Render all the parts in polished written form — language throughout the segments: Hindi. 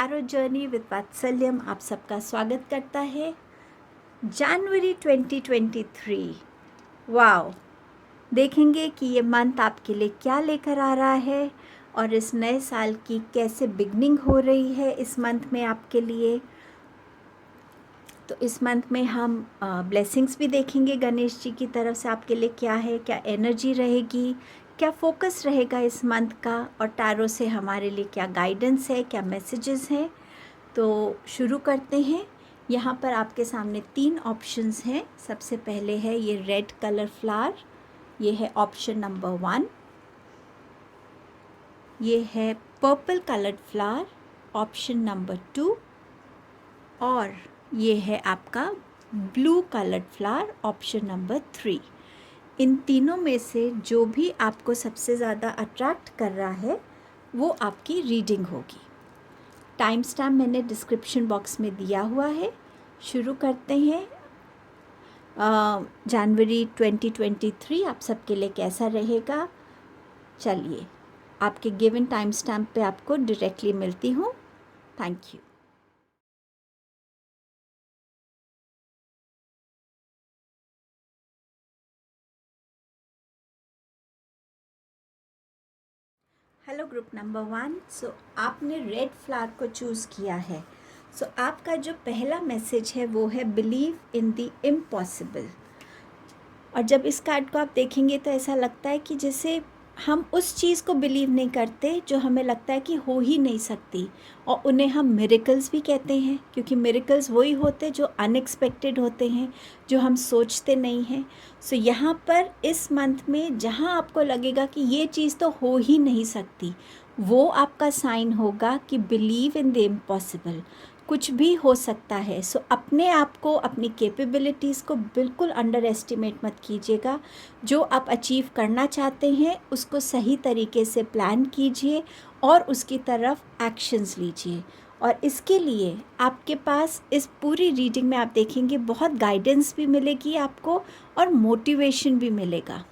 टैरो जर्नी विद वात्सल्यम आप सबका स्वागत करता है। जनवरी 2023, वाओ! देखेंगे कि ये मंथ आपके लिए क्या लेकर आ रहा है और इस नए साल की कैसे बिगनिंग हो रही है इस मंथ में आपके लिए। तो इस मंथ में हम ब्लेसिंग्स भी देखेंगे गणेश जी की तरफ से आपके लिए क्या है, क्या एनर्जी रहेगी, क्या फोकस रहेगा इस मंथ का, और टैरो से हमारे लिए क्या गाइडेंस है, क्या मैसेजेस हैं। तो शुरू करते हैं। यहाँ पर आपके सामने 3 ऑप्शंस हैं। सबसे पहले है ये रेड कलर फ्लावर, ये है ऑप्शन नंबर 1। ये है purple coloured flower, option number 2। और ये है आपका blue coloured flower, option number 3। इन तीनों में से जो भी आपको सबसे ज़्यादा अट्रैक्ट कर रहा है वो आपकी रीडिंग होगी। टाइम स्टैम्प मैंने डिस्क्रिप्शन बॉक्स में दिया हुआ है। शुरू करते हैं। जनवरी 2023 आप सबके लिए कैसा रहेगा, चलिए आपके गिवन टाइम स्टैम्प पे आपको डायरेक्टली मिलती हूँ। Thank you. Hello group number 1। सो आपने रेड फ्लावर को चूज़ किया है। सो आपका जो पहला मैसेज है वो है बिलीव इन द इम्पॉसिबल। और जब इस कार्ड को आप देखेंगे तो ऐसा लगता है कि जैसे हम उस चीज़ को बिलीव नहीं करते जो हमें लगता है कि हो ही नहीं सकती, और उन्हें हम मिरेकल्स भी कहते हैं, क्योंकि मिरेकल्स वही होते जो अनएक्सपेक्टेड होते हैं, जो हम सोचते नहीं हैं। सो यहाँ पर इस मंथ में जहाँ आपको लगेगा कि ये चीज़ तो हो ही नहीं सकती, वो आपका साइन होगा कि बिलीव इन द इम्पॉसिबल। कुछ भी हो सकता है। सो अपने आप को, अपनी कैपेबिलिटीज़ को बिल्कुल अंडर एस्टिमेट मत कीजिएगा। जो आप अचीव करना चाहते हैं उसको सही तरीके से प्लान कीजिए और उसकी तरफ एक्शंस लीजिए। और इसके लिए आपके पास इस पूरी रीडिंग में आप देखेंगे बहुत गाइडेंस भी मिलेगी आपको और मोटिवेशन भी मिलेगा।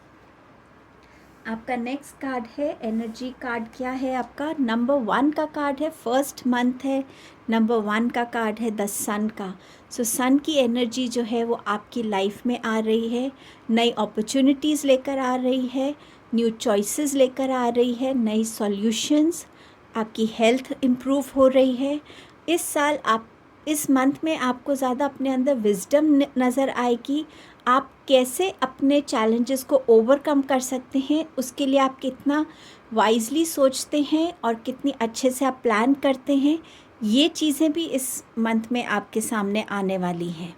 आपका नेक्स्ट कार्ड है एनर्जी कार्ड। क्या है आपका? नंबर 1 का कार्ड है, फर्स्ट मंथ है। नंबर 1 का कार्ड है द सन का। सो सन की एनर्जी जो है वो आपकी लाइफ में आ रही है, नई अपॉर्चुनिटीज़ लेकर आ रही है, न्यू चॉइसेस लेकर आ रही है, नई सॉल्यूशंस। आपकी हेल्थ इम्प्रूव हो रही है। इस साल आप, इस मंथ में आपको ज़्यादा अपने अंदर विजडम नज़र आएगी। आप कैसे अपने चैलेंजेस को ओवरकम कर सकते हैं, उसके लिए आप कितना वाइजली सोचते हैं और कितनी अच्छे से आप प्लान करते हैं, ये चीज़ें भी इस मंथ में आपके सामने आने वाली हैं।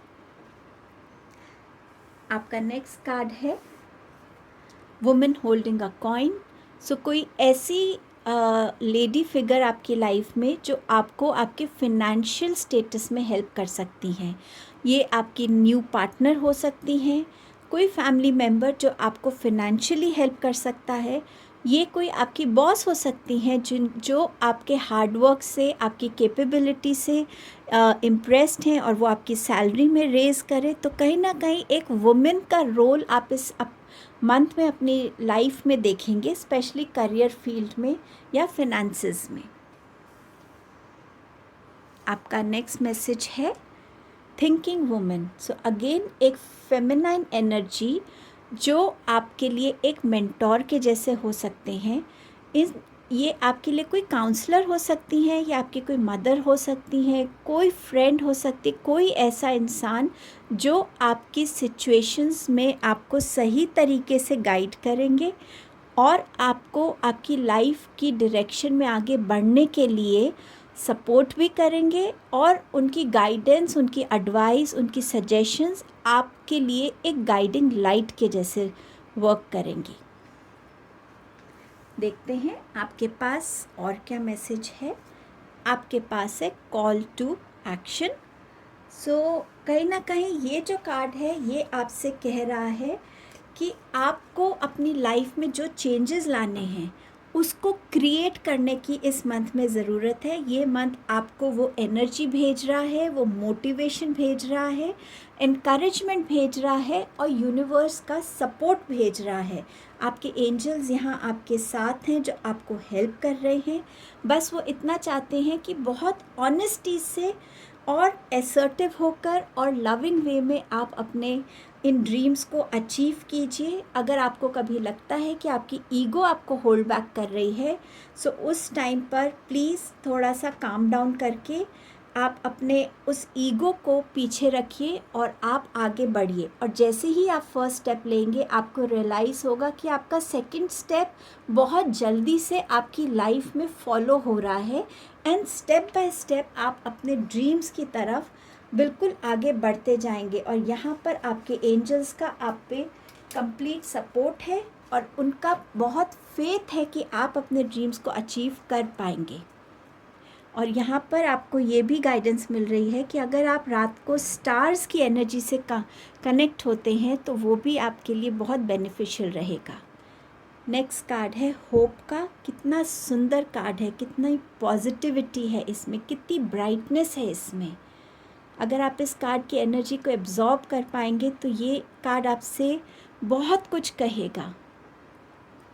आपका नेक्स्ट कार्ड है वुमेन होल्डिंग अ कॉइन। सो कोई ऐसी लेडी फिगर आपकी लाइफ में जो आपको आपके फिनेंशियल स्टेटस में हेल्प कर सकती हैं। ये आपकी न्यू पार्टनर हो सकती हैं, कोई फैमिली मेम्बर जो आपको फिनेंशियली हेल्प कर सकता है। ये कोई आपकी बॉस हो सकती हैं जो आपके हार्डवर्क से, आपकी कैपेबिलिटी से इम्प्रेस्ड हैं और वो आपकी सैलरी में रेज़ करे। तो कहीं ना कहीं एक वुमेन का रोल आप इस मंथ में अपनी लाइफ में देखेंगे, स्पेशली करियर फील्ड में या फिनेंसेस में। आपका नेक्स्ट मैसेज है थिंकिंग वुमेन। सो अगेन एक फेमिनाइन एनर्जी जो आपके लिए एक मेंटोर के जैसे हो सकते हैं। ये आपके लिए कोई काउंसलर हो सकती हैं, या आपकी कोई मदर हो सकती हैं, कोई फ्रेंड हो सकती, कोई ऐसा इंसान जो आपकी सिचुएशंस में आपको सही तरीके से गाइड करेंगे और आपको आपकी लाइफ की डायरेक्शन में आगे बढ़ने के लिए सपोर्ट भी करेंगे, और उनकी गाइडेंस, उनकी एडवाइस, उनकी सजेशंस आपके लिए एक गाइडिंग लाइट के जैसे वर्क करेंगी। देखते हैं आपके पास और क्या मैसेज है। आपके पास है कॉल टू एक्शन। सो कहीं ना कहीं ये जो कार्ड है ये आपसे कह रहा है कि आपको अपनी लाइफ में जो चेंजेस लाने हैं उसको क्रिएट करने की इस मंथ में ज़रूरत है। ये मंथ आपको वो एनर्जी भेज रहा है, वो मोटिवेशन भेज रहा है, एनकरेजमेंट भेज रहा है और यूनिवर्स का सपोर्ट भेज रहा है आपके एंजल्स यहाँ आपके साथ हैं जो आपको हेल्प कर रहे हैं। बस वो इतना चाहते हैं कि बहुत ऑनेस्टी से और असर्टिव होकर और लविंग वे में आप अपने इन ड्रीम्स को अचीव कीजिए। अगर आपको कभी लगता है कि आपकी ईगो आपको होल्ड बैक कर रही है, सो उस टाइम पर प्लीज़ थोड़ा सा काम डाउन करके आप अपने उस ईगो को पीछे रखिए और आप आगे बढ़िए। और जैसे ही आप फर्स्ट स्टेप लेंगे, आपको रियलाइज़ होगा कि आपका सेकंड स्टेप बहुत जल्दी से आपकी लाइफ में फॉलो हो रहा है एंड स्टेप बाय स्टेप आप अपने ड्रीम्स की तरफ बिल्कुल आगे बढ़ते जाएंगे। और यहाँ पर आपके एंजल्स का आप पे कंप्लीट सपोर्ट है और उनका बहुत फेथ है कि आप अपने ड्रीम्स को अचीव कर पाएंगे। और यहाँ पर आपको ये भी गाइडेंस मिल रही है कि अगर आप रात को स्टार्स की एनर्जी से कनेक्ट होते हैं तो वो भी आपके लिए बहुत बेनिफिशियल रहेगा। नेक्स्ट कार्ड है होप का। कितना सुंदर कार्ड है, कितनी पॉजिटिविटी है इसमें, कितनी ब्राइटनेस है इसमें। अगर आप इस कार्ड की एनर्जी को एब्जॉर्ब कर पाएंगे तो ये कार्ड आपसे बहुत कुछ कहेगा।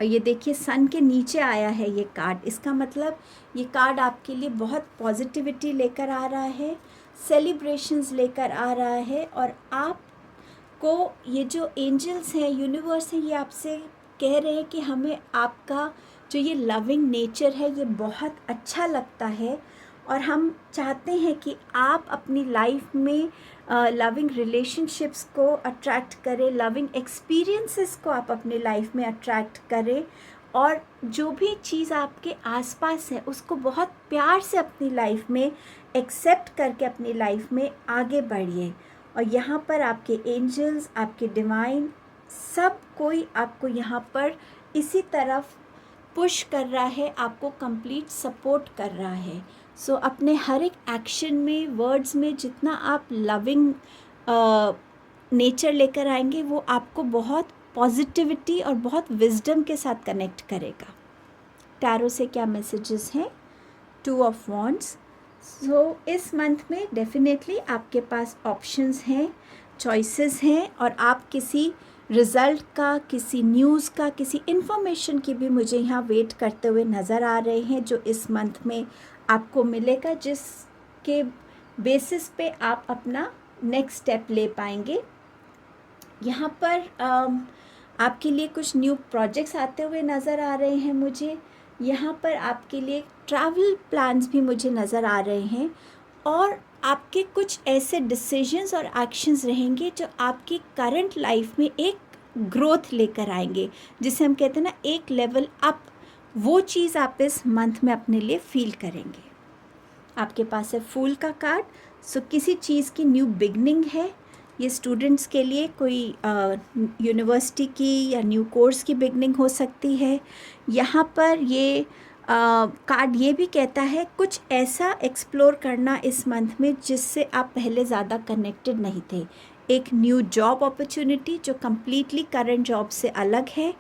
और ये देखिए सन के नीचे आया है ये कार्ड, इसका मतलब ये कार्ड आपके लिए बहुत पॉजिटिविटी लेकर आ रहा है, सेलिब्रेशंस लेकर आ रहा है। और आपको ये जो एंजल्स हैं, यूनिवर्स हैं, ये आपसे कह रहे हैं कि हमें आपका जो ये लविंग नेचर है ये बहुत अच्छा लगता है और हम चाहते हैं कि आप अपनी लाइफ में लविंग रिलेशनशिप्स को अट्रैक्ट करें, लविंग एक्सपीरियंसेस को आप अपनी लाइफ में अट्रैक्ट करें और जो भी चीज़ आपके आसपास है उसको बहुत प्यार से अपनी लाइफ में एक्सेप्ट करके अपनी लाइफ में आगे बढ़िए। और यहाँ पर आपके एंजल्स, आपके डिवाइन, सब कोई आपको यहाँ पर इसी तरफ पुश कर रहा है, आपको कंप्लीट सपोर्ट कर रहा है। सो अपने हर एक एक्शन में, वर्ड्स में जितना आप लविंग नेचर लेकर आएंगे वो आपको बहुत पॉजिटिविटी और बहुत विजडम के साथ कनेक्ट करेगा। टैरो से क्या मैसेजेस हैं? 2 ऑफ वॉन्ड्स। सो इस मंथ में डेफिनेटली आपके पास ऑप्शंस हैं, चॉइसेस हैं और आप किसी रिज़ल्ट का, किसी न्यूज़ का, किसी इन्फॉर्मेशन की भी मुझे यहाँ वेट करते हुए नज़र आ रहे हैं जो इस मंथ में आपको मिलेगा, जिसके बेसिस पे आप अपना नेक्स्ट स्टेप ले पाएंगे। यहाँ पर आपके लिए कुछ न्यू प्रोजेक्ट्स आते हुए नज़र आ रहे हैं मुझे। यहाँ पर आपके लिए ट्रैवल प्लान्स भी मुझे नज़र आ रहे हैं और आपके कुछ ऐसे डिसीजंस और एक्शंस रहेंगे जो आपकी करंट लाइफ में एक ग्रोथ लेकर आएंगे, जिसे हम कहते हैं ना एक लेवल अप। वो चीज़ आप इस मंथ में अपने लिए फील करेंगे। आपके पास है फूल का कार्ड। सो किसी चीज़ की न्यू बिगनिंग है। ये स्टूडेंट्स के लिए कोई यूनिवर्सिटी की या न्यू कोर्स की बिगनिंग हो सकती है। यहाँ पर ये कार्ड ये भी कहता है कुछ ऐसा एक्सप्लोर करना इस मंथ में जिससे आप पहले ज़्यादा कनेक्टेड नहीं थे। एक न्यू जॉब अपॉर्चुनिटी जो कम्प्लीटली करंट जॉब से अलग है।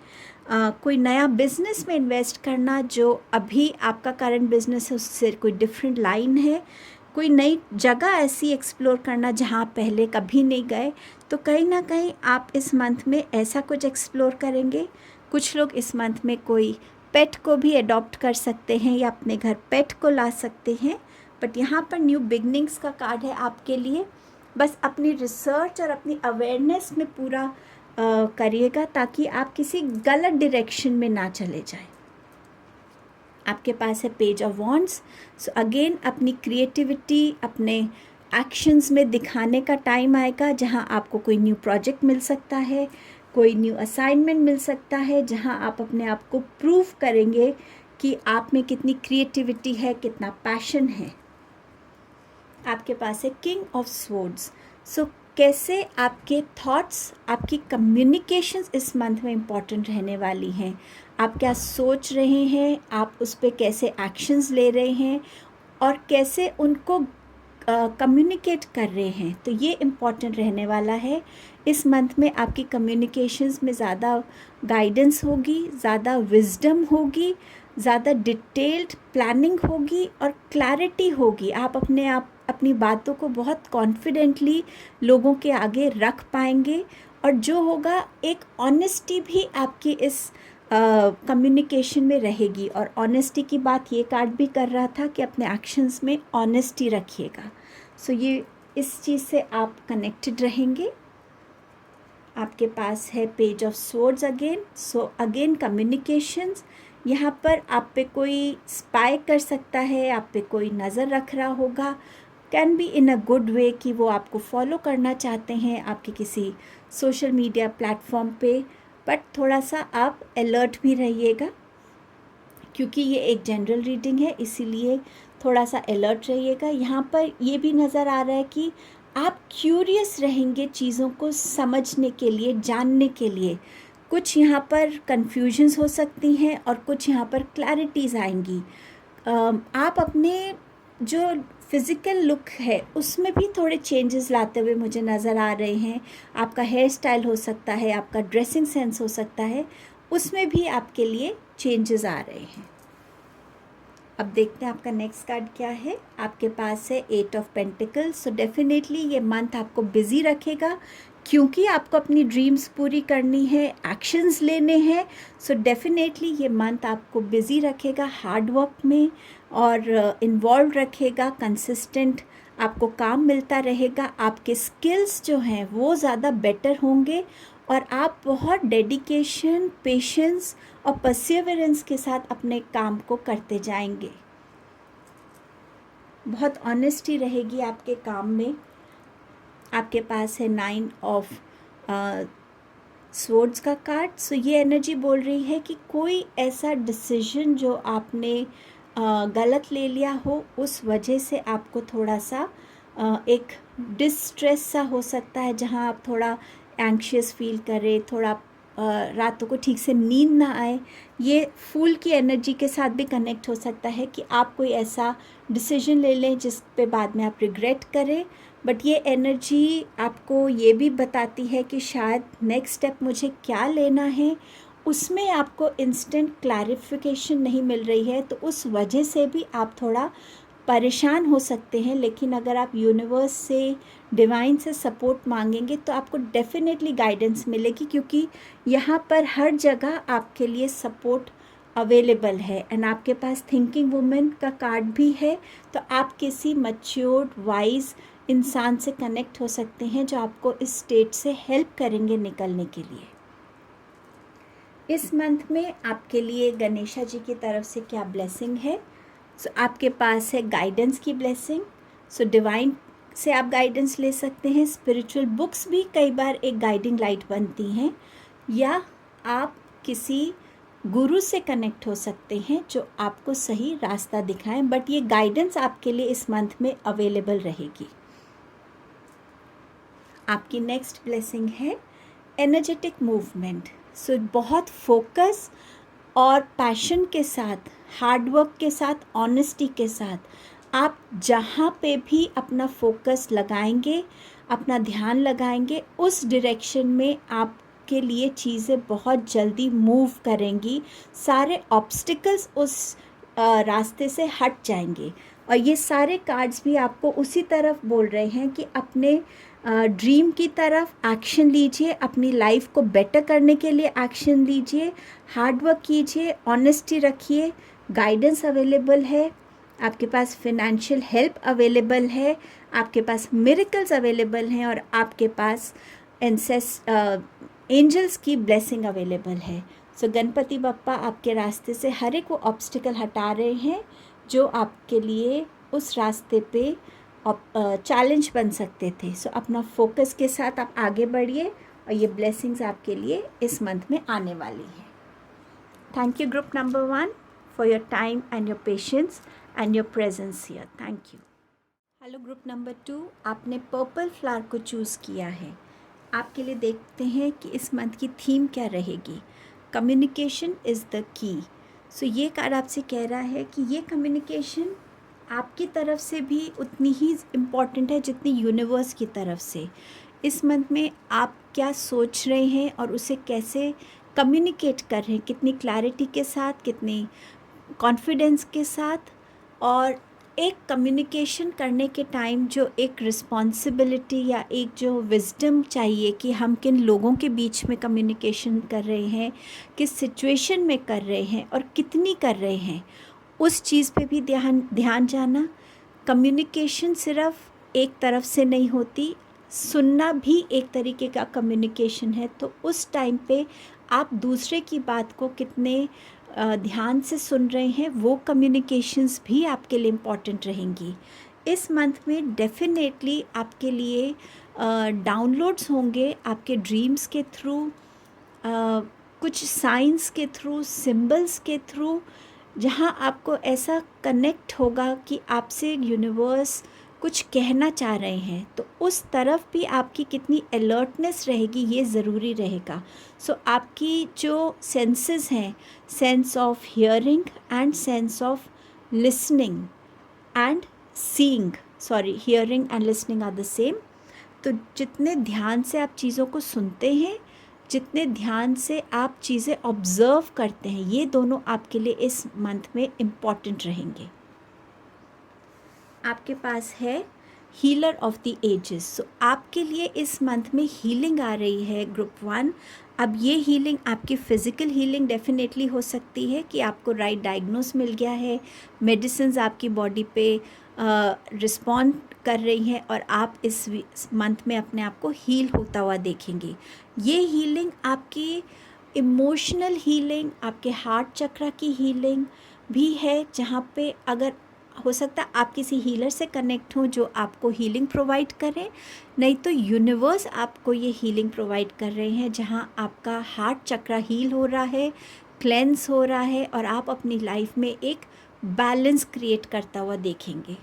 कोई नया बिज़नेस में इन्वेस्ट करना जो अभी आपका करंट बिज़नेस है उससे कोई डिफरेंट लाइन है। कोई नई जगह ऐसी एक्सप्लोर करना जहाँ आप पहले कभी नहीं गए, तो कहीं ना कहीं आप इस मंथ में ऐसा कुछ एक्सप्लोर करेंगे। कुछ लोग इस मंथ में कोई पेट को भी अडॉप्ट कर सकते हैं या अपने घर पेट को ला सकते हैं। बट यहाँ पर न्यू बिगनिंग्स का कार्ड है आपके लिए। बस अपनी रिसर्च और अपनी अवेयरनेस में पूरा करिएगा ताकि आप किसी गलत डायरेक्शन में ना चले जाएं। आपके पास है page of wands. So again अपनी क्रिएटिविटी अपने एक्शंस में दिखाने का टाइम आएगा, जहां आपको कोई न्यू प्रोजेक्ट मिल सकता है, कोई न्यू असाइनमेंट मिल सकता है, जहां आप अपने आप को प्रूव करेंगे कि आप में कितनी क्रिएटिविटी है, कितना पैशन है। आपके पास है किंग ऑफ स्वॉर्ड्स। सो कैसे आपके थॉट्स, आपकी कम्युनिकेशंस इस मंथ में इम्पॉर्टेंट रहने वाली हैं। आप क्या सोच रहे हैं, आप उस पर कैसे एक्शंस ले रहे हैं और कैसे उनको कम्युनिकेट कर रहे हैं, तो ये इम्पॉर्टेंट रहने वाला है। इस मंथ में आपकी कम्युनिकेशंस में ज़्यादा गाइडेंस होगी, ज़्यादा विजडम होगी, ज़्यादा डिटेल्ड प्लानिंग होगी और क्लैरिटी होगी। आप अपने आप अपनी बातों को बहुत कॉन्फिडेंटली लोगों के आगे रख पाएंगे, और जो होगा एक ऑनेस्टी भी आपकी इस कम्युनिकेशन में रहेगी। और ऑनेस्टी की बात ये कार्ड भी कर रहा था कि अपने एक्शंस में ऑनेस्टी रखिएगा। सो ये इस चीज़ से आप कनेक्टेड रहेंगे। आपके पास है page of swords again. So again communications, यहाँ पर आप पे कोई स्पाई कर सकता है, आप पे कोई नज़र रख रहा होगा, can be in a good way कि वो आपको फॉलो करना चाहते हैं आपके किसी सोशल मीडिया प्लेटफॉर्म पे। बट थोड़ा सा आप अलर्ट भी रहिएगा, क्योंकि ये एक जनरल रीडिंग है, इसीलिए थोड़ा सा अलर्ट रहिएगा। यहाँ पर ये भी नज़र आ रहा है कि आप क्यूरियस रहेंगे चीज़ों को समझने के लिए, जानने के लिए। कुछ यहाँ पर कन्फ्यूजन्स हो सकती हैं और कुछ यहाँ पर क्लैरिटीज़ आएंगी। आप अपने जो फिज़िकल लुक है उसमें भी थोड़े चेंजेस लाते हुए मुझे नज़र आ रहे हैं। आपका हेयर स्टाइल हो सकता है, आपका ड्रेसिंग सेंस हो सकता है, उसमें भी आपके लिए चेंजेस आ रहे हैं। अब देखते हैं आपका नेक्स्ट कार्ड क्या है। आपके पास है 8 ऑफ पेंटिकल्स। सो डेफिनेटली ये मंथ आपको बिजी रखेगा, क्योंकि आपको अपनी ड्रीम्स पूरी करनी है, एक्शंस लेने हैं। सो डेफिनेटली ये मंथ आपको बिजी रखेगा हार्ड वर्क में, और इन्वॉल्व रखेगा, कंसिस्टेंट आपको काम मिलता रहेगा। आपके स्किल्स जो हैं वो ज़्यादा बेटर होंगे, और आप बहुत डेडिकेशन, पेशेंस और परसिवरेंस के साथ अपने काम को करते जाएंगे। बहुत ऑनेस्टी रहेगी आपके काम में। आपके पास है 9 ऑफ स्वॉर्ड्स का कार्ड। सो ये एनर्जी बोल रही है कि कोई ऐसा डिसीजन जो आपने गलत ले लिया हो, उस वजह से आपको थोड़ा सा एक डिस्ट्रेस सा हो सकता है, जहाँ आप थोड़ा एंग्शियस फील करें, थोड़ा रातों को ठीक से नींद ना आए। ये फूल की एनर्जी के साथ भी कनेक्ट हो सकता है कि आप कोई ऐसा डिसीजन ले लें जिस पे बाद में आप रिग्रेट करें। बट ये एनर्जी आपको ये भी बताती है कि शायद नेक्स्ट स्टेप मुझे क्या लेना है, उसमें आपको इंस्टेंट क्लैरिफिकेशन नहीं मिल रही है, तो उस वजह से भी आप थोड़ा परेशान हो सकते हैं। लेकिन अगर आप यूनिवर्स से, डिवाइन से सपोर्ट मांगेंगे तो आपको डेफिनेटली गाइडेंस मिलेगी, क्योंकि यहाँ पर हर जगह आपके लिए सपोर्ट अवेलेबल है। एंड आपके पास थिंकिंग वुमेन का कार्ड भी है, तो आप किसी मैच्योर्ड, वाइज इंसान से कनेक्ट हो सकते हैं जो आपको इस स्टेट से हेल्प करेंगे निकलने के लिए। इस मंथ में आपके लिए गणेशा जी की तरफ से क्या ब्लेसिंग है। सो आपके पास है गाइडेंस की ब्लेसिंग। सो डिवाइन से आप गाइडेंस ले सकते हैं। स्पिरिचुअल बुक्स भी कई बार एक गाइडिंग लाइट बनती हैं, या आप किसी गुरु से कनेक्ट हो सकते हैं जो आपको सही रास्ता दिखाएं। बट ये गाइडेंस आपके लिए इस मंथ में अवेलेबल रहेगी। आपकी नेक्स्ट ब्लेसिंग है एनर्जेटिक मूवमेंट। सो बहुत फोकस और पैशन के साथ, हार्डवर्क के साथ, ऑनेस्टी के साथ आप जहाँ पे भी अपना फोकस लगाएंगे, अपना ध्यान लगाएंगे, उस डायरेक्शन में आपके लिए चीज़ें बहुत जल्दी मूव करेंगी। सारे ऑब्स्टिकल्स उस रास्ते से हट जाएंगे। और ये सारे कार्ड्स भी आपको उसी तरफ बोल रहे हैं कि अपने ड्रीम की तरफ एक्शन लीजिए, अपनी लाइफ को बेटर करने के लिए एक्शन लीजिए, हार्डवर्क कीजिए, ऑनेस्टी रखिए, गाइडेंस अवेलेबल है, आपके पास फिनेंशियल हेल्प अवेलेबल है, आपके पास मिरेकल्स अवेलेबल हैं, और आपके पास एंजल्स की ब्लेसिंग अवेलेबल है। सो गणपति बप्पा आपके रास्ते से हर एक वो ऑब्स्टिकल हटा रहे हैं जो आपके लिए उस रास्ते पे चैलेंज बन सकते थे। सो अपना फोकस के साथ आप आगे बढ़िए, और ये ब्लेसिंग्स आपके लिए इस मंथ में आने वाली है। Thank you group number 1 for your time and your patience and your presence here. Thank you. Hello group number 2, आपने पर्पल फ्लावर को चूज़ किया है। आपके लिए देखते हैं कि इस मंथ की थीम क्या रहेगी। Communication is the key. सो ये कार्ड आपसे कह रहा है कि ये कम्युनिकेशन आपकी तरफ से भी उतनी ही इम्पॉर्टेंट है जितनी यूनिवर्स की तरफ से। इस मंथ में आप क्या सोच रहे हैं और उसे कैसे कम्युनिकेट कर रहे हैं, कितनी क्लैरिटी के साथ, कितनी कॉन्फिडेंस के साथ, और एक कम्युनिकेशन करने के टाइम जो एक रिस्पॉन्सिबिलिटी या एक जो विजडम चाहिए कि हम किन लोगों के बीच में कम्युनिकेशन कर रहे हैं, किस सिचुएशन में कर रहे हैं और कितनी कर रहे हैं, उस चीज़ पे भी ध्यान जाना। कम्युनिकेशन सिर्फ एक तरफ से नहीं होती, सुनना भी एक तरीके का कम्युनिकेशन है। तो उस टाइम पे आप दूसरे की बात को कितने ध्यान से सुन रहे हैं, वो कम्युनिकेशंस भी आपके लिए इम्पॉर्टेंट रहेंगी। इस मंथ में डेफिनेटली आपके लिए डाउनलोड्स होंगे आपके ड्रीम्स के थ्रू, कुछ साइंस के थ्रू, सिंबल्स के थ्रू, जहाँ आपको ऐसा कनेक्ट होगा कि आपसे यूनिवर्स कुछ कहना चाह रहे हैं। तो उस तरफ भी आपकी कितनी अलर्टनेस रहेगी ये ज़रूरी रहेगा। सो आपकी जो सेंसेस हैं, sense of hearing and sense of listening and seeing, hearing and listening are the same. तो जितने ध्यान से आप चीज़ों को सुनते हैं, जितने ध्यान से आप चीज़ें ऑब्ज़र्व करते हैं, ये दोनों आपके लिए इस मंथ में इम्पॉर्टेंट रहेंगे। आपके पास है हीलर ऑफ द एजेस। सो आपके लिए इस मंथ में हीलिंग आ रही है ग्रुप 1। अब ये हीलिंग आपकी फ़िज़िकल हीलिंग डेफिनेटली हो सकती है कि आपको राइट डायग्नोस मिल गया है, मेडिसिन्स आपकी बॉडी पे रिस्पॉन्ड कर रही हैं और आप इस मंथ में अपने आप को हील होता हुआ देखेंगे। ये हीलिंग आपकी इमोशनल हीलिंग, आपके हार्ट चक्र की हीलिंग भी है, जहाँ पे अगर हो सकता है आप किसी हीलर से कनेक्ट हो जो आपको हीलिंग प्रोवाइड करें, नहीं तो यूनिवर्स आपको ये हीलिंग प्रोवाइड कर रहे हैं, जहाँ आपका हार्ट चक्र हील हो रहा है, क्लेंस हो रहा है और आप अपनी लाइफ में एक बैलेंस क्रिएट करता हुआ देखेंगे।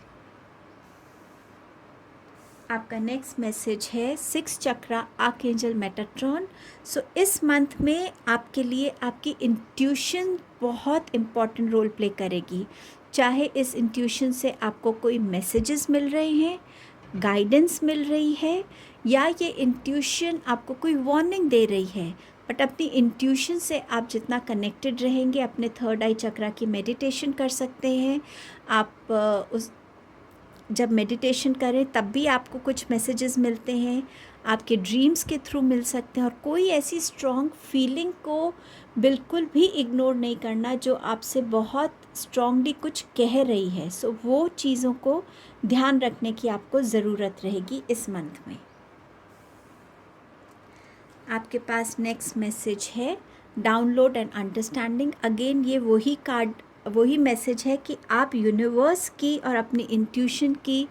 आपका नेक्स्ट मैसेज है 6 चक्रा आर्कएंजल मेटाट्रॉन। सो इस मंथ में आपके लिए आपकी इंट्यूशन बहुत इम्पॉर्टेंट रोल प्ले करेगी। चाहे इस इंट्यूशन से आपको कोई मैसेजेस मिल रहे हैं, गाइडेंस मिल रही है, या ये इंट्यूशन आपको कोई वार्निंग दे रही है, बट अपनी इंट्यूशन से आप जितना कनेक्टेड रहेंगे, अपने थर्ड आई चक्रा की मेडिटेशन कर सकते हैं। आप जब मेडिटेशन करें तब भी आपको कुछ मैसेजेस मिलते हैं, आपके ड्रीम्स के थ्रू मिल सकते हैं। और कोई ऐसी स्ट्रॉन्ग फीलिंग को बिल्कुल भी इग्नोर नहीं करना जो आपसे बहुत स्ट्रॉन्गली कुछ कह रही है। सो वो चीज़ों को ध्यान रखने की आपको ज़रूरत रहेगी इस मंथ में। आपके पास नेक्स्ट मैसेज है डाउनलोड एंड अंडरस्टैंडिंग। अगेन ये वही मैसेज है कि आप यूनिवर्स की और अपनी इंट्यूशन की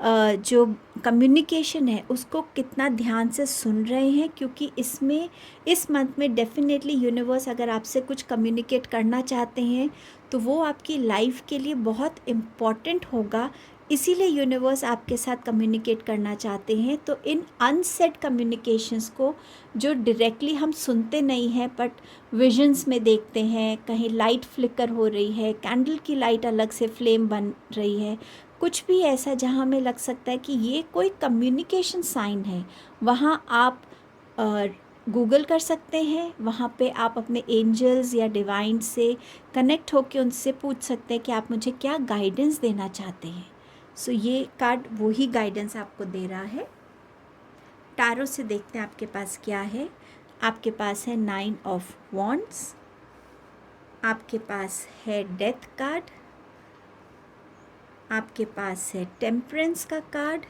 जो कम्युनिकेशन है उसको कितना ध्यान से सुन रहे हैं, क्योंकि इस मंथ में डेफिनेटली यूनिवर्स अगर आपसे कुछ कम्युनिकेट करना चाहते हैं तो वो आपकी लाइफ के लिए बहुत इम्पॉर्टेंट होगा। इसीलिए यूनिवर्स आपके साथ कम्युनिकेट करना चाहते हैं। तो इन अनसेड कम्युनिकेशंस को जो डायरेक्टली हम सुनते नहीं हैं बट विजन्स में देखते हैं, कहीं लाइट फ्लिकर हो रही है, कैंडल की लाइट अलग से फ्लेम बन रही है, कुछ भी ऐसा जहाँ हमें लग सकता है कि ये कोई कम्युनिकेशन साइन है, वहाँ आप गूगल कर सकते हैं। वहाँ पे आप अपने एंजल्स या डिवाइन से कनेक्ट होकर उनसे पूछ सकते हैं कि आप मुझे क्या गाइडेंस देना चाहते हैं। सो ये कार्ड वही गाइडेंस आपको दे रहा है। टैरो से देखते हैं आपके पास क्या है। आपके पास है 9 ऑफ वॉन्ड्स, आपके पास है डेथ कार्ड, आपके पास है टेम्परेंस का कार्ड,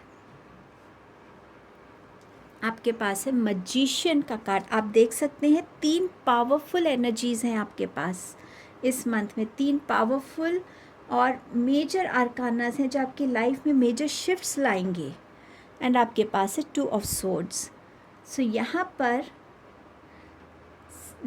आपके पास है मैजिशियन का कार्ड। आप देख सकते हैं 3 पावरफुल एनर्जीज़ हैं आपके पास इस मंथ में, 3 पावरफुल और मेजर आर्कानास हैं जो आपकी लाइफ में मेजर शिफ्ट्स लाएंगे। एंड आपके पास है 2 ऑफ सोर्ड्स। सो यहाँ पर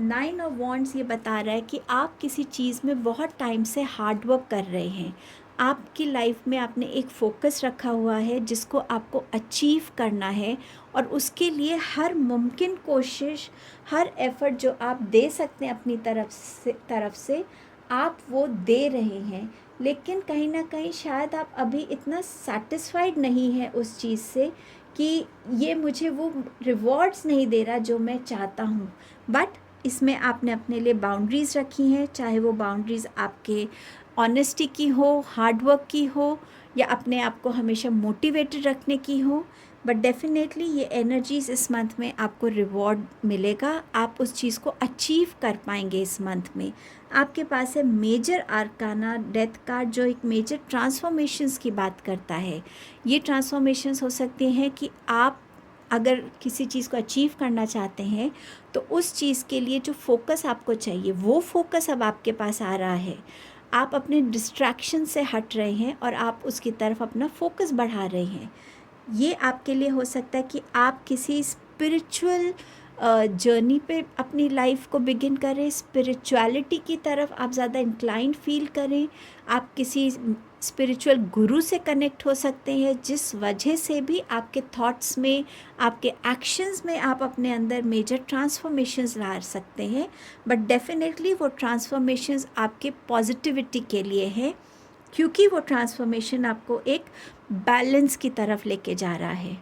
9 ऑफ वॉन्ड्स ये बता रहा है कि आप किसी चीज़ में बहुत टाइम से हार्ड वर्क कर रहे हैं। आपकी लाइफ में आपने एक फोकस रखा हुआ है जिसको आपको अचीव करना है, और उसके लिए हर मुमकिन कोशिश, हर एफ़र्ट जो आप दे सकते हैं अपनी तरफ से आप वो दे रहे हैं। लेकिन कहीं ना कहीं शायद आप अभी इतना सेटिस्फाइड नहीं है उस चीज़ से कि ये मुझे वो रिवॉर्ड्स नहीं दे रहा जो मैं चाहता हूँ। बट इसमें आपने अपने लिए बाउंड्रीज़ रखी हैं, चाहे वो बाउंड्रीज़ आपके ऑनेस्टी की हो, हार्ड वर्क की हो, या अपने आप को हमेशा मोटिवेटेड रखने की हो, बट डेफिनेटली ये एनर्जीज़ इस मंथ में आपको रिवॉर्ड मिलेगा, आप उस चीज़ को अचीव कर पाएंगे इस मंथ में। आपके पास है मेजर आर्काना डेथ कार्ड, जो एक मेजर ट्रांसफॉर्मेशंस की बात करता है। ये ट्रांसफॉर्मेशंस हो सकते हैं कि आप अगर किसी चीज़ को अचीव करना चाहते हैं तो उस चीज़ के लिए जो फोकस आपको चाहिए वो फोकस अब आपके पास आ रहा है। आप अपने डिस्ट्रैक्शन से हट रहे हैं और आप उसकी तरफ अपना फोकस बढ़ा रहे हैं। ये आपके लिए हो सकता है कि आप किसी स्पिरिचुअल जर्नी पे अपनी लाइफ को बिगिन करें, स्पिरिचुअलिटी की तरफ आप ज़्यादा इंक्लाइंड फील करें। आप किसी स्पिरिचुअल गुरु से कनेक्ट हो सकते हैं, जिस वजह से भी आपके थॉट्स में, आपके एक्शंस में आप अपने अंदर मेजर ट्रांसफॉर्मेशंस ला सकते हैं। बट डेफिनेटली वो ट्रांसफॉर्मेशंस आपके पॉजिटिविटी के लिए हैं, क्योंकि वो ट्रांसफॉर्मेशन आपको एक बैलेंस की तरफ लेके जा रहा है।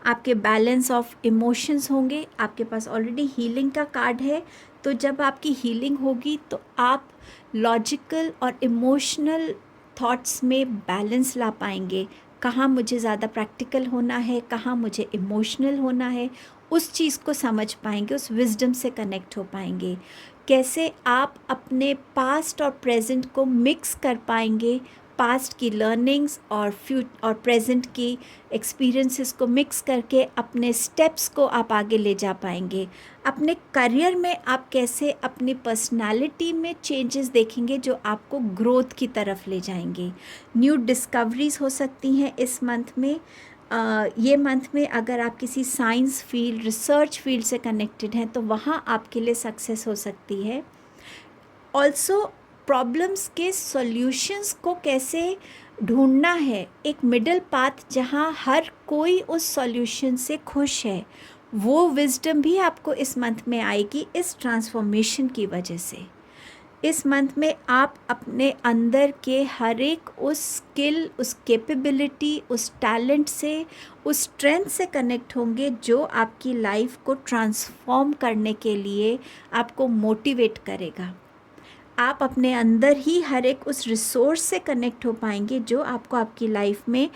आपके बैलेंस ऑफ इमोशंस होंगे। आपके पास ऑलरेडी हीलिंग का कार्ड है, तो जब आपकी हीलिंग होगी तो आप लॉजिकल और इमोशनल थॉट्स में बैलेंस ला पाएंगे। कहाँ मुझे ज़्यादा प्रैक्टिकल होना है, कहाँ मुझे इमोशनल होना है, उस चीज़ को समझ पाएंगे, उस विजडम से कनेक्ट हो पाएंगे। कैसे आप अपने पास्ट और प्रेजेंट को मिक्स कर पाएंगे, पास्ट की लर्निंग्स और प्रेजेंट की एक्सपीरियंसेस को मिक्स करके अपने स्टेप्स को आप आगे ले जा पाएंगे। अपने करियर में आप कैसे अपनी पर्सनालिटी में चेंजेस देखेंगे जो आपको ग्रोथ की तरफ ले जाएंगे। न्यू डिस्कवरीज हो सकती हैं इस मंथ में। ये मंथ में अगर आप किसी साइंस फील्ड, रिसर्च फील्ड से कनेक्टेड हैं तो वहाँ आपके लिए सक्सेस हो सकती है। ऑल्सो प्रॉब्लम्स के सॉल्यूशंस को कैसे ढूंढना है, एक मिडल पाथ जहाँ हर कोई उस सॉल्यूशन से खुश है, वो विजडम भी आपको इस मंथ में आएगी इस ट्रांसफॉर्मेशन की वजह से। इस मंथ में आप अपने अंदर के हर एक उस स्किल, उस कैपेबिलिटी, उस टैलेंट से, उस स्ट्रेंथ से कनेक्ट होंगे जो आपकी लाइफ को ट्रांसफॉर्म करने के लिए आपको मोटिवेट करेगा। आप अपने अंदर ही हर एक उस रिसोर्स से कनेक्ट हो पाएंगे जो आपको आपकी लाइफ में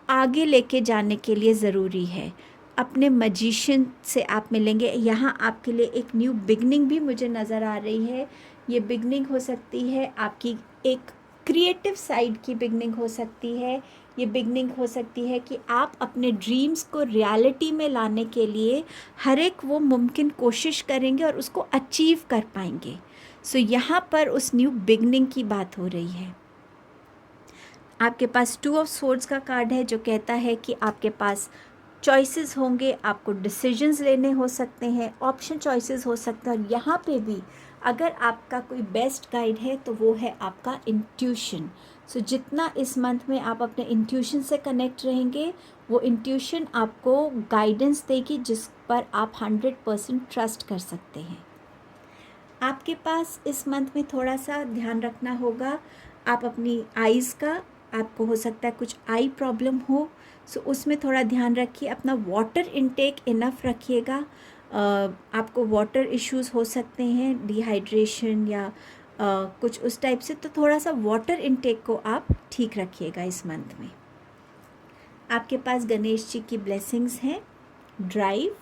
आगे लेके जाने के लिए ज़रूरी है। अपने मजिशियन से आप मिलेंगे। यहाँ आपके लिए एक न्यू बिगनिंग भी मुझे नज़र आ रही है। ये बिगनिंग हो सकती है आपकी एक क्रिएटिव साइड की बिगनिंग हो सकती है। ये बिगनिंग हो सकती है कि आप अपने ड्रीम्स को रियलिटी में लाने के लिए हर एक वो मुमकिन कोशिश करेंगे और उसको अचीव कर पाएंगे। सो यहाँ पर उस न्यू बिगनिंग की बात हो रही है। आपके पास 2 ऑफ सोर्ड्स का कार्ड है जो कहता है कि आपके पास चॉइसेस होंगे, आपको डिसीजंस लेने हो सकते हैं, ऑप्शन चॉइसेस हो सकता है। यहाँ पे भी अगर आपका कोई बेस्ट गाइड है तो वो है आपका इंट्यूशन। सो जितना इस मंथ में आप अपने इंट्यूशन से कनेक्ट रहेंगे, वो इंट्यूशन आपको गाइडेंस देगी जिस पर आप 100% ट्रस्ट कर सकते हैं। आपके पास इस मंथ में थोड़ा सा ध्यान रखना होगा आप अपनी आइज़ का। आपको हो सकता है कुछ आई प्रॉब्लम हो, सो उसमें थोड़ा ध्यान रखिए। अपना वाटर इनटेक इनफ रखिएगा। आपको वाटर इश्यूज़ हो सकते हैं, डिहाइड्रेशन या कुछ उस टाइप से, तो थोड़ा सा वाटर इनटेक को आप ठीक रखिएगा इस मंथ में। आपके पास गणेश जी की ब्लेसिंग्स हैं, ड्राइव,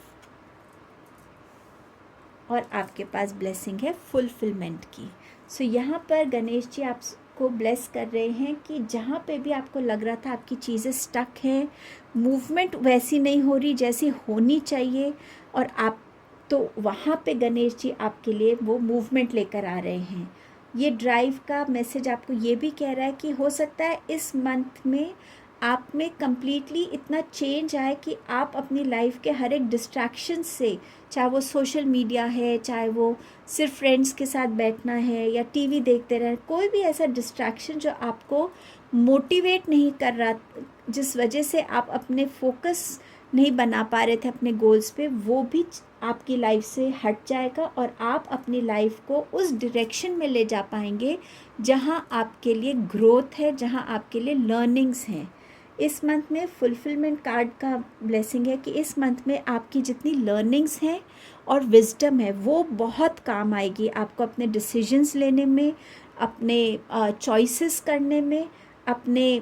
और आपके पास ब्लेसिंग है फुलफिलमेंट की। सो यहाँ पर गणेश जी आपको ब्लेस कर रहे हैं कि जहाँ पे भी आपको लग रहा था आपकी चीज़ें स्टक हैं, मूवमेंट वैसी नहीं हो रही जैसी होनी चाहिए, और आप तो वहाँ पे गणेश जी आपके लिए वो मूवमेंट लेकर आ रहे हैं। ये ड्राइव का मैसेज आपको ये भी कह रहा है कि हो सकता है इस मंथ में आप में कम्प्लीटली इतना चेंज आए कि आप अपनी लाइफ के हर एक डिस्ट्रैक्शन से, चाहे वो सोशल मीडिया है, चाहे वो सिर्फ फ्रेंड्स के साथ बैठना है या टीवी देखते रहें, कोई भी ऐसा डिस्ट्रैक्शन जो आपको मोटिवेट नहीं कर रहा, जिस वजह से आप अपने फोकस नहीं बना पा रहे थे अपने गोल्स पे, वो भी आपकी लाइफ से हट जाएगा और आप अपनी लाइफ को उस डायरेक्शन में ले जा पाएंगे जहाँ आपके लिए ग्रोथ है, जहाँ आपके लिए लर्निंग्स हैं। इस मंथ में फुलफिलमेंट कार्ड का ब्लेसिंग है कि इस मंथ में आपकी जितनी लर्निंग्स हैं और विजडम है वो बहुत काम आएगी आपको अपने डिसीजंस लेने में, अपने चॉइसेस करने में, अपने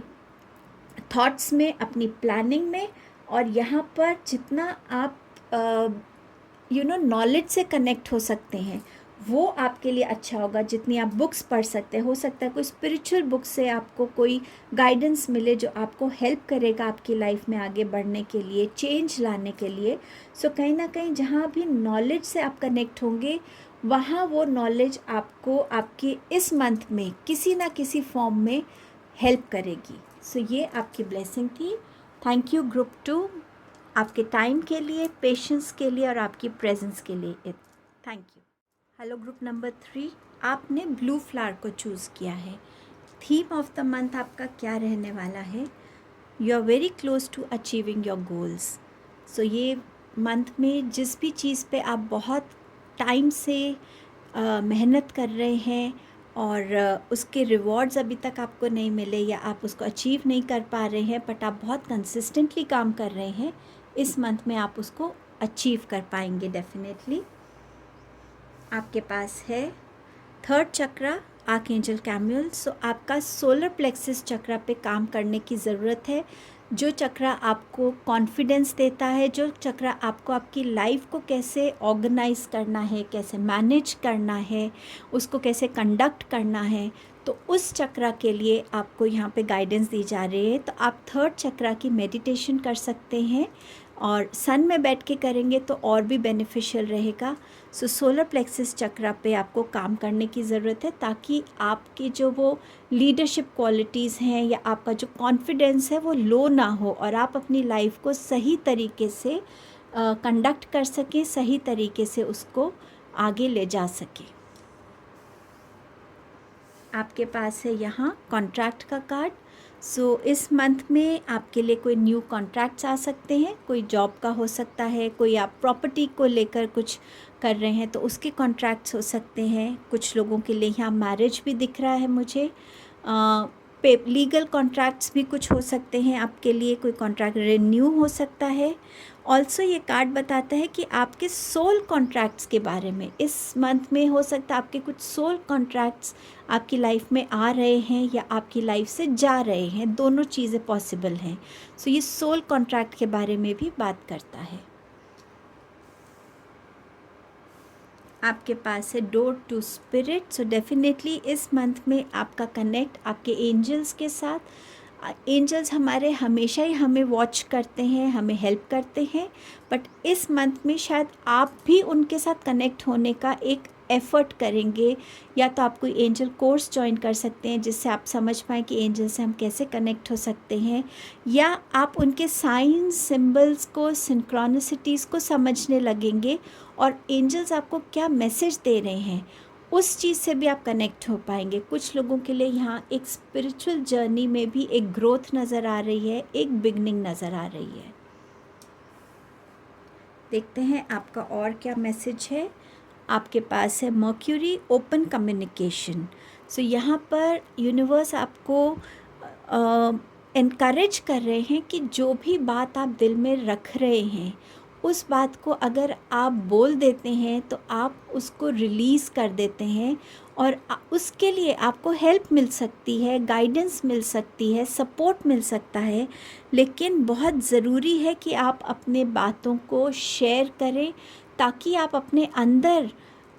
थॉट्स में, अपनी प्लानिंग में, और यहाँ पर जितना आप नॉलेज से कनेक्ट हो सकते हैं वो आपके लिए अच्छा होगा। जितनी आप बुक्स पढ़ सकते हैं, हो सकता है कोई स्पिरिचुअल बुक से आपको कोई गाइडेंस मिले जो आपको हेल्प करेगा आपकी लाइफ में आगे बढ़ने के लिए, चेंज लाने के लिए। सो कहीं ना कहीं जहाँ भी नॉलेज से आप कनेक्ट होंगे वहाँ वो नॉलेज आपको आपके इस मंथ में किसी ना किसी फॉर्म में हेल्प करेगी। सो ये आपकी ब्लेसिंग थी। थैंक यू ग्रुप 2, आपके टाइम के लिए, पेशेंस के लिए और आपकी प्रेजेंस के लिए। Thank you. Hello group number 3, आपने ब्लू फ्लावर को चूज़ किया है। थीम ऑफ द मंथ आपका क्या रहने वाला है? You are very close to achieving your goals. So ये मंथ में जिस भी चीज़ पे आप बहुत टाइम से मेहनत कर रहे हैं और उसके रिवॉर्ड्स अभी तक आपको नहीं मिले या आप उसको अचीव नहीं कर पा रहे हैं, बट आप बहुत कंसिस्टेंटली काम कर रहे हैं, इस मंथ में आप उसको अचीव कर पाएंगे डेफिनेटली। आपके पास है थर्ड चक्रा, आर्कएंजल कैमुअल। सो आपका सोलर प्लेक्सिस चक्रा पे काम करने की ज़रूरत है। जो चक्रा आपको कॉन्फिडेंस देता है, जो चक्रा आपको आपकी लाइफ को कैसे ऑर्गेनाइज करना है, कैसे मैनेज करना है, उसको कैसे कंडक्ट करना है, तो उस चक्रा के लिए आपको यहाँ पे गाइडेंस दी जा रही है। तो आप थर्ड चक्रा की मेडिटेशन कर सकते हैं और सन में बैठ के करेंगे तो और भी बेनिफिशियल रहेगा। सो सोलर प्लेक्सिस चक्रा पे आपको काम करने की ज़रूरत है ताकि आपकी जो वो लीडरशिप क्वालिटीज़ हैं या आपका जो कॉन्फिडेंस है वो लो ना हो और आप अपनी लाइफ को सही तरीके से कंडक्ट कर सकें, सही तरीके से उसको आगे ले जा सकें। आपके पास है यहाँ कॉन्ट्रैक्ट का कार्ड। सो इस मंथ में आपके लिए कोई न्यू कॉन्ट्रैक्ट्स आ सकते हैं, कोई जॉब का हो सकता है, कोई आप प्रॉपर्टी को लेकर कुछ कर रहे हैं तो उसके कॉन्ट्रैक्ट्स हो सकते हैं। कुछ लोगों के लिए यहाँ मैरिज भी दिख रहा है मुझे। लीगल कॉन्ट्रैक्ट्स भी कुछ हो सकते हैं आपके लिए, कोई कॉन्ट्रैक्ट रिन्यू हो सकता है। ऑल्सो ये कार्ड बताता है कि आपके सोल कॉन्ट्रैक्ट्स के बारे में इस मंथ में हो सकता है आपके कुछ सोल कॉन्ट्रैक्ट्स आपकी लाइफ में आ रहे हैं या आपकी लाइफ से जा रहे हैं, दोनों चीज़ें पॉसिबल हैं। सो ये सोल कॉन्ट्रैक्ट के बारे में भी बात करता है। आपके पास है door to spirit. So definitely इस मंथ में आपका कनेक्ट आपके एंजल्स के साथ। एंजल्स हमारे हमेशा ही हमें वॉच करते हैं, हमें हेल्प करते हैं, बट इस मंथ में शायद आप भी उनके साथ कनेक्ट होने का एक एफ़र्ट करेंगे। या तो आप कोई एंजल कोर्स ज्वाइन कर सकते हैं जिससे आप समझ पाएँ कि एंजल से हम कैसे कनेक्ट हो सकते हैं, या आप उनके साइंस, सिंबल्स को, सिंक्रोनिसिटीज़ को समझने लगेंगे और एंजल्स आपको क्या मैसेज दे रहे हैं उस चीज़ से भी आप कनेक्ट हो पाएंगे। कुछ लोगों के लिए यहाँ एक स्पिरिचुअल जर्नी में भी एक ग्रोथ नज़र आ रही है, एक बिगनिंग नज़र आ रही है। देखते हैं आपका और क्या मैसेज है। आपके पास है मर्क्यूरी, ओपन कम्युनिकेशन। सो यहाँ पर यूनिवर्स आपको एनकरेज कर रहे हैं कि जो भी बात आप दिल में रख रहे हैं उस बात को अगर आप बोल देते हैं तो आप उसको रिलीज़ कर देते हैं और उसके लिए आपको हेल्प मिल सकती है, गाइडेंस मिल सकती है, सपोर्ट मिल सकता है। लेकिन बहुत ज़रूरी है कि आप अपने बातों को शेयर करें ताकि आप अपने अंदर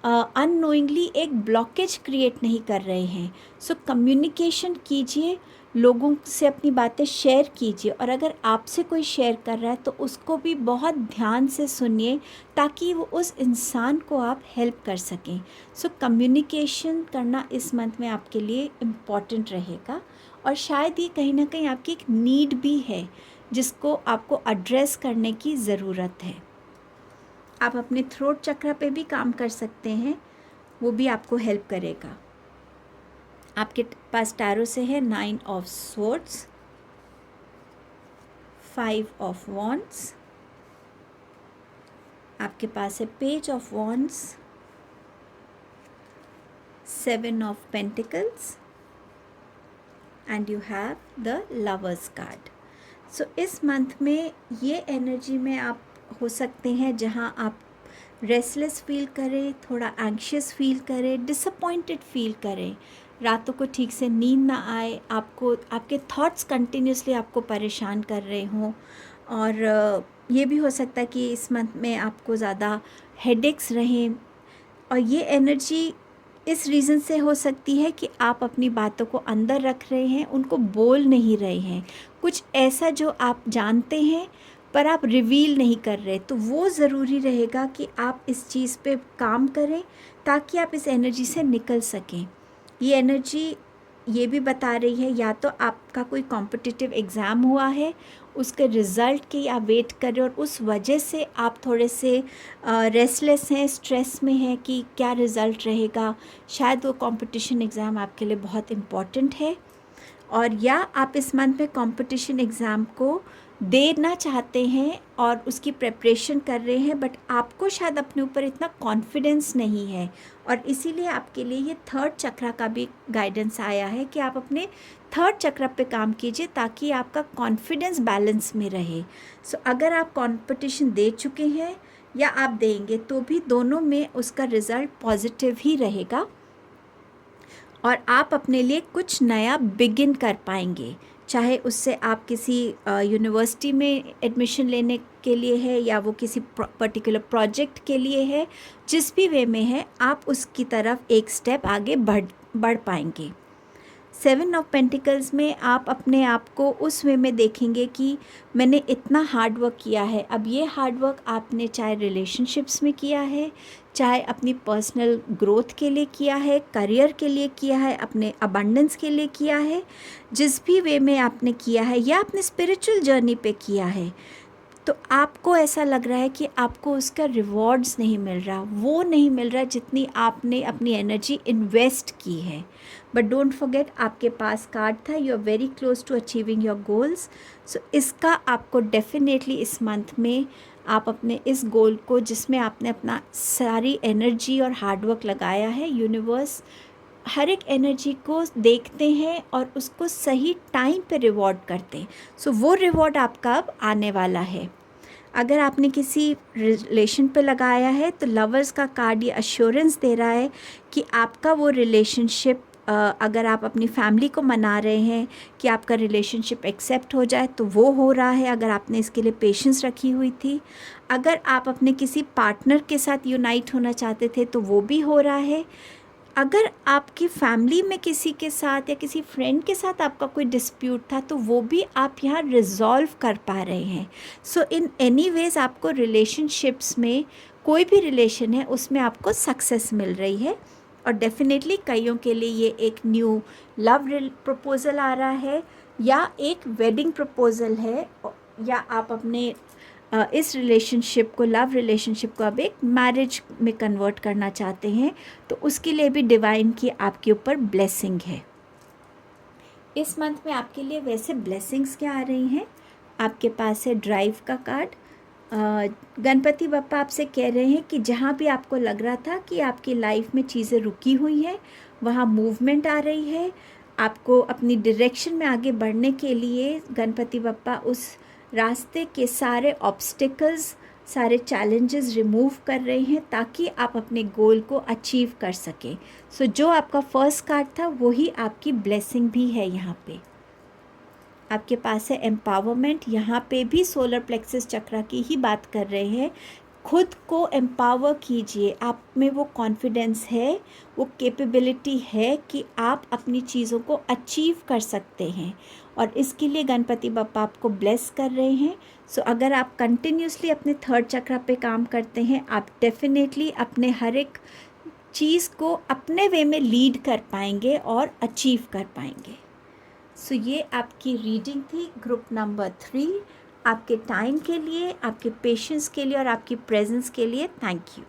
अननोइंगली एक ब्लॉकेज क्रिएट नहीं कर रहे हैं। सो कम्युनिकेशन कीजिए, लोगों से अपनी बातें शेयर कीजिए और अगर आपसे कोई शेयर कर रहा है तो उसको भी बहुत ध्यान से सुनिए ताकि वो उस इंसान को आप हेल्प कर सकें। सो कम्युनिकेशन करना इस मंथ में आपके लिए इम्पॉर्टेंट रहेगा और शायद ये कहीं ना कहीं आपकी एक नीड भी है जिसको आपको एड्रेस करने की ज़रूरत है। आप अपने थ्रोट चक्र पे भी काम कर सकते हैं, वो भी आपको हेल्प करेगा। आपके पास टैरो से है 9 ऑफ स्वॉर्ड्स, 5 ऑफ वॉन्ड्स, आपके पास है page of wands, 7 of pentacles and you have the lovers card. So इस मंथ में ये एनर्जी में आप हो सकते हैं जहाँ आप रेस्टलेस फील करें, थोड़ा एंग्शियस फील करें, डिसअपॉइंटेड फील करें, रातों को ठीक से नींद ना आए, आपको आपके थॉट्स कंटिन्यूसली आपको परेशान कर रहे हों, और ये भी हो सकता है कि इस मंथ में आपको ज़्यादा हेडेक्स रहें। और ये एनर्जी इस रीज़न से हो सकती है कि आप अपनी बातों को अंदर रख रहे हैं, उनको बोल नहीं रहे हैं, कुछ ऐसा जो आप जानते हैं पर आप रिवील नहीं कर रहे। तो वो ज़रूरी रहेगा कि आप इस चीज़ पे काम करें ताकि आप इस एनर्जी से निकल सकें। ये एनर्जी ये भी बता रही है, या तो आपका कोई कॉम्पिटिटिव एग्ज़ाम हुआ है, उसके रिज़ल्ट की आप वेट कर रहे हो और उस वजह से आप थोड़े से रेस्टलेस हैं, स्ट्रेस में हैं कि क्या रिज़ल्ट रहेगा। शायद वो कंपटीशन एग्ज़ाम आपके लिए बहुत इम्पॉर्टेंट है, और या आप इस मंथ में कंपटीशन एग्ज़ाम को देना चाहते हैं और उसकी प्रिपरेशन कर रहे हैं, बट आपको शायद अपने ऊपर इतना कॉन्फिडेंस नहीं है, और इसीलिए आपके लिए ये थर्ड चक्र का भी गाइडेंस आया है कि आप अपने थर्ड चक्र पे काम कीजिए ताकि आपका कॉन्फिडेंस बैलेंस में रहे। सो अगर आप कंपटीशन दे चुके हैं या आप देंगे तो भी दोनों में उसका रिज़ल्ट पॉजिटिव ही रहेगा, और आप अपने लिए कुछ नया बिगिन कर पाएंगे। चाहे उससे आप किसी यूनिवर्सिटी में एडमिशन लेने के लिए है, या वो किसी पर्टिकुलर प्रोजेक्ट के लिए है, जिस भी वे में है आप उसकी तरफ एक स्टेप आगे बढ़ पाएंगे। 7 ऑफ पेंटिकल्स में आप अपने आप को उस वे में देखेंगे कि मैंने इतना हार्ड वर्क किया है। अब ये हार्ड वर्क आपने चाहे रिलेशनशिप्स में किया है, चाहे अपनी पर्सनल ग्रोथ के लिए किया है, करियर के लिए किया है, अपने अबंडेंस के लिए किया है, जिस भी वे में आपने किया है, या अपने स्पिरिचुअल जर्नी पे किया है, तो आपको ऐसा लग रहा है कि आपको उसका रिवॉर्ड्स नहीं मिल रहा, वो नहीं मिल रहा जितनी आपने अपनी एनर्जी इन्वेस्ट की है। बट डोंट फॉरगेट, आपके पास कार्ड था, you are very close to achieving your goals. So इसका आपको डेफिनेटली इस मंथ में आप अपने इस गोल को, जिसमें आपने अपना सारी एनर्जी और हार्डवर्क लगाया है, यूनिवर्स हर एक एनर्जी को देखते हैं और उसको सही टाइम पे रिवॉर्ड करते हैं। सो वो रिवॉर्ड आपका अब आने वाला है। अगर आपने किसी रिलेशन पे लगाया है तो लवर्स का कार्ड ये अश्योरेंस दे रहा है कि आपका वो रिलेशनशिप, अगर आप अपनी फैमिली को मना रहे हैं कि आपका रिलेशनशिप एक्सेप्ट हो जाए तो वो हो रहा है, अगर आपने इसके लिए पेशेंस रखी हुई थी। अगर आप अपने किसी पार्टनर के साथ यूनाइट होना चाहते थे तो वो भी हो रहा है। अगर आपकी फैमिली में किसी के साथ या किसी फ्रेंड के साथ आपका कोई डिस्प्यूट था तो वो भी आप यहाँ रिजॉल्व कर पा रहे हैं। सो इन एनी वेज़ आपको रिलेशनशिप्स में, कोई भी रिलेशन है उसमें आपको सक्सेस मिल रही है। और डेफिनेटली कईयों के लिए ये एक न्यू लव प्रपोज़ल आ रहा है, या एक वेडिंग प्रपोज़ल है, या आप अपने इस रिलेशनशिप को, लव रिलेशनशिप को अब एक मैरिज में कन्वर्ट करना चाहते हैं, तो उसके लिए भी डिवाइन की आपके ऊपर ब्लेसिंग है। इस मंथ में आपके लिए वैसे ब्लेसिंग्स क्या आ रही हैं? आपके पास है ड्राइव का कार्ड। गणपति बप्पा आपसे कह रहे हैं कि जहाँ भी आपको लग रहा था कि आपकी लाइफ में चीज़ें रुकी हुई हैं, वहाँ मूवमेंट आ रही है। आपको अपनी डायरेक्शन में आगे बढ़ने के लिए गणपति बप्पा उस रास्ते के सारे ऑब्स्टिकल्स, सारे चैलेंजेस रिमूव कर रहे हैं ताकि आप अपने गोल को अचीव कर सकें। सो जो आपका फर्स्ट कार्ड था वही आपकी ब्लेसिंग भी है। यहाँ पे आपके पास है एम्पावरमेंट। यहाँ पे भी सोलर प्लेक्सस चक्र की ही बात कर रहे हैं। खुद को एम्पावर कीजिए, आप में वो कॉन्फिडेंस है, वो कैपेबिलिटी है कि आप अपनी चीज़ों को अचीव कर सकते हैं, और इसके लिए गणपति बप्पा आपको ब्लेस कर रहे हैं। सो अगर आप कंटिन्यूसली अपने थर्ड चक्र पे काम करते हैं, आप डेफिनेटली अपने हर एक चीज़ को अपने वे में लीड कर पाएंगे और अचीव कर पाएंगे। सो ये आपकी रीडिंग थी ग्रुप नंबर 3। आपके टाइम के लिए, आपके पेशेंस के लिए और आपकी प्रेजेंस के लिए थैंक यू।